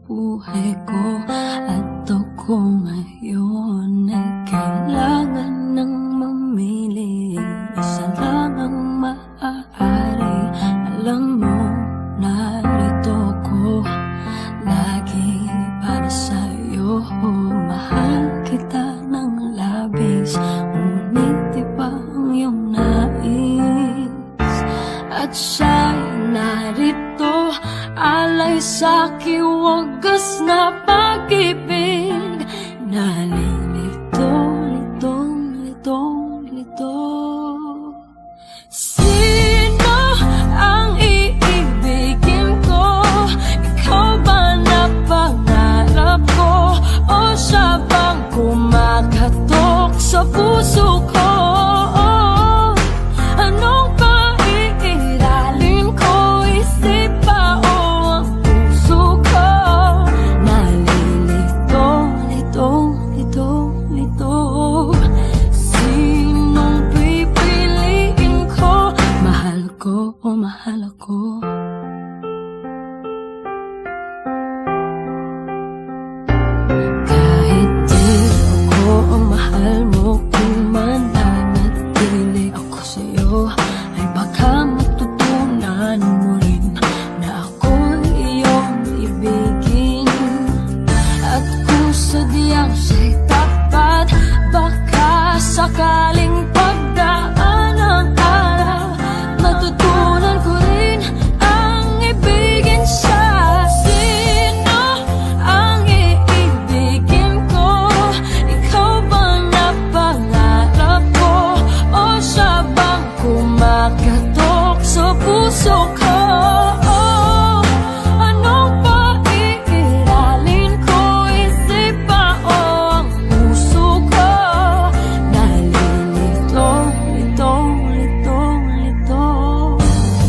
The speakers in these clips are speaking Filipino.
buhay ko. At ako ngayon ay kailangan ng mamili. Isa lang ang maaari. Alam mo, narito ko lagi para sa'yo. Mahal kita ng labis, ngunit iba ang iyong nais. At siya'y narito, alay sa'king wagas na pag-ibig. Nalilito, litong, litong, lito. Sino ang iibigin ko? Ikaw ba na pangarap ko? O siya bang kumakatok sa puso ko? Anong paiiralin ko? Isip ba o ang puso ko? Nalilito, litong, litong, lito. Sinong pipiliin ko? Mahal ko o mahal ako? Kahit di ako ang mahal mo, kung mananatili ako sa'yo, ay baka matutunan mo rin na ako'y iyong ibigin. At kung sadyang siya'y tapat, baka sakaling pagdaan ng araw, matutunan ko rin ang ibigin siya. Sino ang iibigin ko? Ikaw bang napangarap ko? O siya bang kumakatok sa puso ko? Anong paiiralin ko? Isip ba o ang puso ko? Nalilito, litong, litong, lito.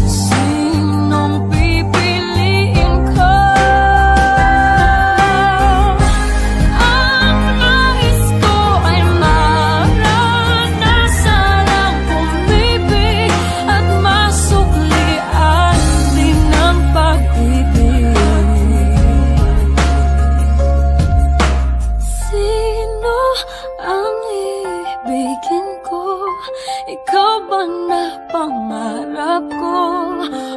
Sinong pipiliin ko? Ang nais ko ay maranasan ang pumibig at masuklian din ang pag-ibig. Sino ang ibigin ko? Ikaw ba na pangarap ko?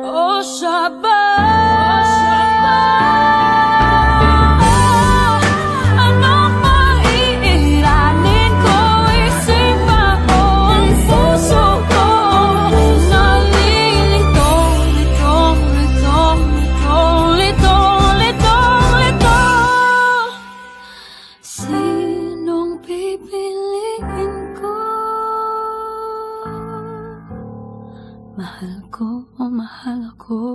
O siya ba? Anong maiiralin ko? Isip ba o ang puso ko? Nalilito, litong, litong, litong, litong, litong, lito. Sinong pipiliin ko? Mahal ko o mahal ako?